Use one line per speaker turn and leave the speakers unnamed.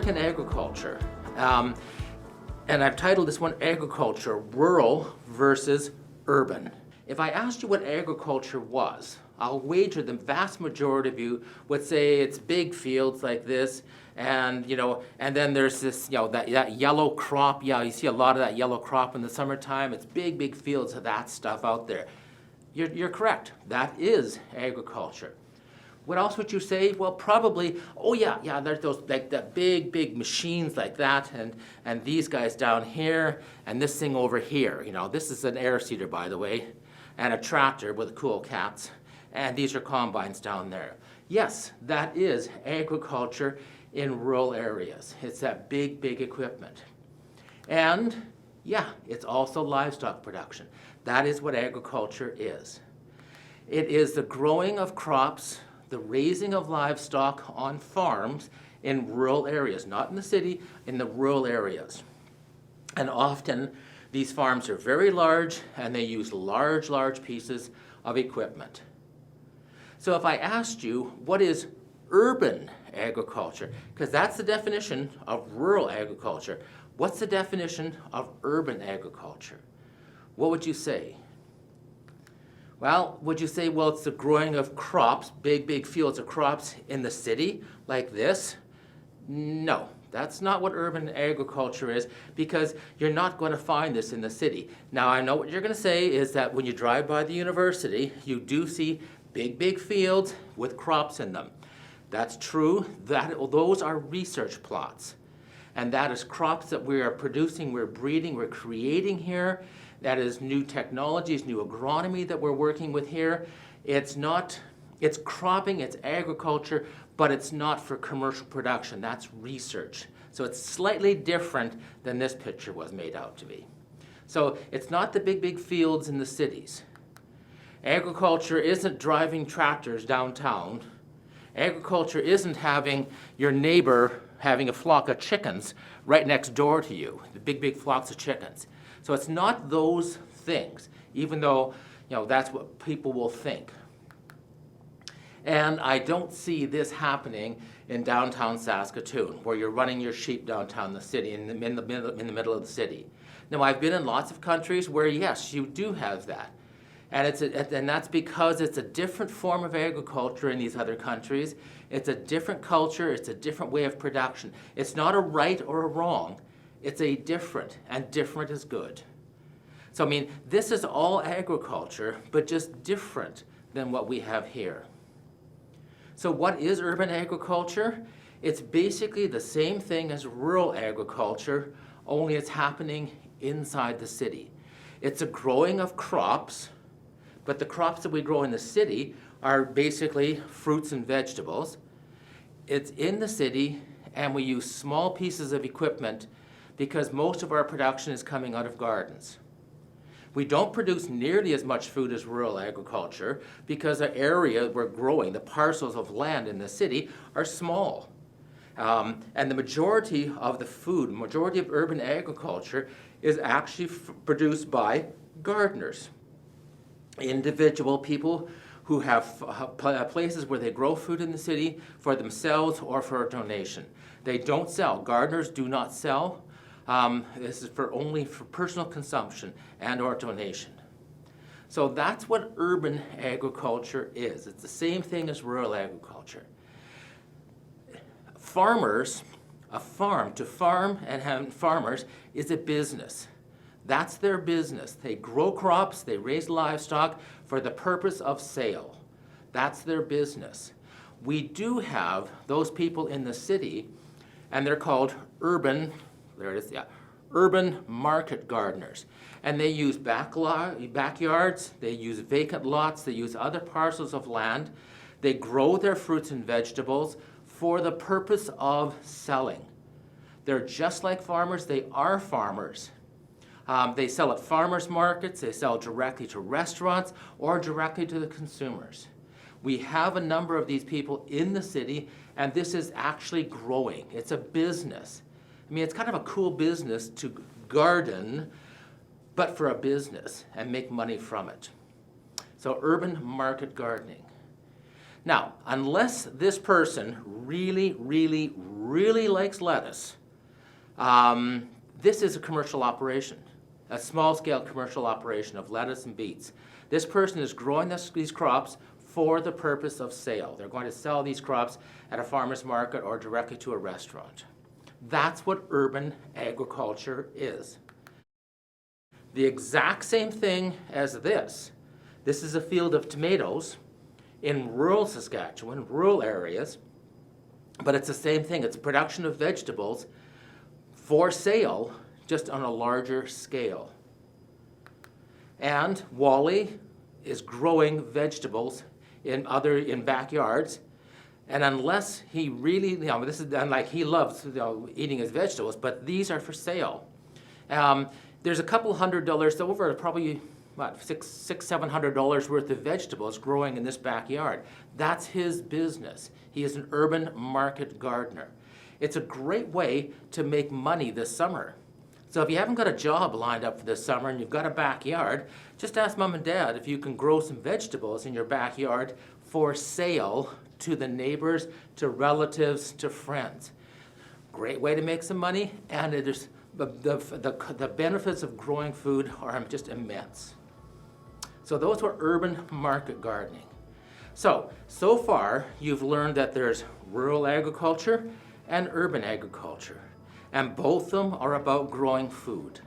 American agriculture. And I've titled this one Agriculture, Rural versus Urban. If I asked you what agriculture was, I'll wager the vast majority of you would say it's big fields like this, and and then there's this, that yellow crop. Yeah, you see a lot of that yellow crop in the summertime. It's big fields of that stuff out there. You're correct. That is agriculture. What else would you say? Well, probably, oh yeah, there's those like the big machines like that, and these guys down here, and this thing over here. This is an air seeder, by the way, and a tractor with cool cats, and these are combines down there. Yes, that is agriculture in rural areas. It's that big equipment. And yeah, it's also livestock production. That is what agriculture is. It is the growing of crops, the raising of livestock on farms in rural areas, not in the city, in the rural areas. And often these farms are very large and they use large pieces of equipment. So if I asked you, what is urban agriculture? Because that's the definition of rural agriculture. What's the definition of urban agriculture? What would you say? Well, would you say, well, it's the growing of crops, big fields of crops in the city, like this? No, that's not what urban agriculture is, because you're not going to find this in the city. Now, I know what you're going to say is that when you drive by the university, you do see big fields with crops in them. That's true. Those are research plots. And that is crops that we are producing, we're breeding, we're creating here. That is new technologies, new agronomy that we're working with here. It's cropping, it's agriculture, but it's not for commercial production. That's research. So it's slightly different than this picture was made out to be. So it's not the big fields in the cities. Agriculture isn't driving tractors downtown. Agriculture isn't having your neighbor having a flock of chickens right next door to you, the big flocks of chickens. So it's not those things, even though that's what people will think. And I don't see this happening in downtown Saskatoon, where you're running your sheep downtown the city, in the middle of the city. Now, I've been in lots of countries where, yes, you do have that. And that's because it's a different form of agriculture in these other countries. It's a different culture. It's a different way of production. It's not a right or a wrong. It's a different, and different is good. So, this is all agriculture, but just different than what we have here. So what is urban agriculture? It's basically the same thing as rural agriculture, only it's happening inside the city. It's a growing of crops, but the crops that we grow in the city are basically fruits and vegetables. It's in the city, and we use small pieces of equipment because most of our production is coming out of gardens. We don't produce nearly as much food as rural agriculture because the area we're growing, the parcels of land in the city, are small. And the majority of the food, majority of urban agriculture is actually produced by gardeners. Individual people who have places where they grow food in the city for themselves or for a donation. They don't sell. Gardeners do not sell. This is only for personal consumption and or donation. So that's what urban agriculture is. It's the same thing as rural agriculture. Farmers, to farm and have farmers is a business. That's their business. They grow crops, they raise livestock for the purpose of sale. That's their business. We do have those people in the city, and they're called urban market gardeners. And they use backyards, they use vacant lots, they use other parcels of land. They grow their fruits and vegetables for the purpose of selling. They're just like farmers, they are farmers. They sell at farmers markets, they sell directly to restaurants or directly to the consumers. We have a number of these people in the city, and this is actually growing. It's a business. It's kind of a cool business to garden, but for a business, and make money from it. So urban market gardening. Now, unless this person really really likes lettuce. This is a commercial operation, a small-scale commercial operation of lettuce and beets. This person is growing these crops for the purpose of sale. They're going to sell these crops at a farmer's market or directly to a restaurant. That's what urban agriculture is. The exact same thing as this. This is a field of tomatoes in rural Saskatchewan, rural areas, but it's the same thing. It's production of vegetables for sale, just on a larger scale. And Wally is growing vegetables in backyards, and unless he really, this is done like he loves eating his vegetables, but these are for sale. There's a couple $100, over probably what, $600-700 worth of vegetables growing in this backyard. That's his business. He is an urban market gardener. It's a great way to make money this summer. So if you haven't got a job lined up for this summer and you've got a backyard, just ask Mom and Dad if you can grow some vegetables in your backyard for sale to the neighbors, to relatives, to friends. Great way to make some money, and the benefits of growing food are just immense. So those were urban market gardening. So far you've learned that there's rural agriculture and urban agriculture, and both of them are about growing food.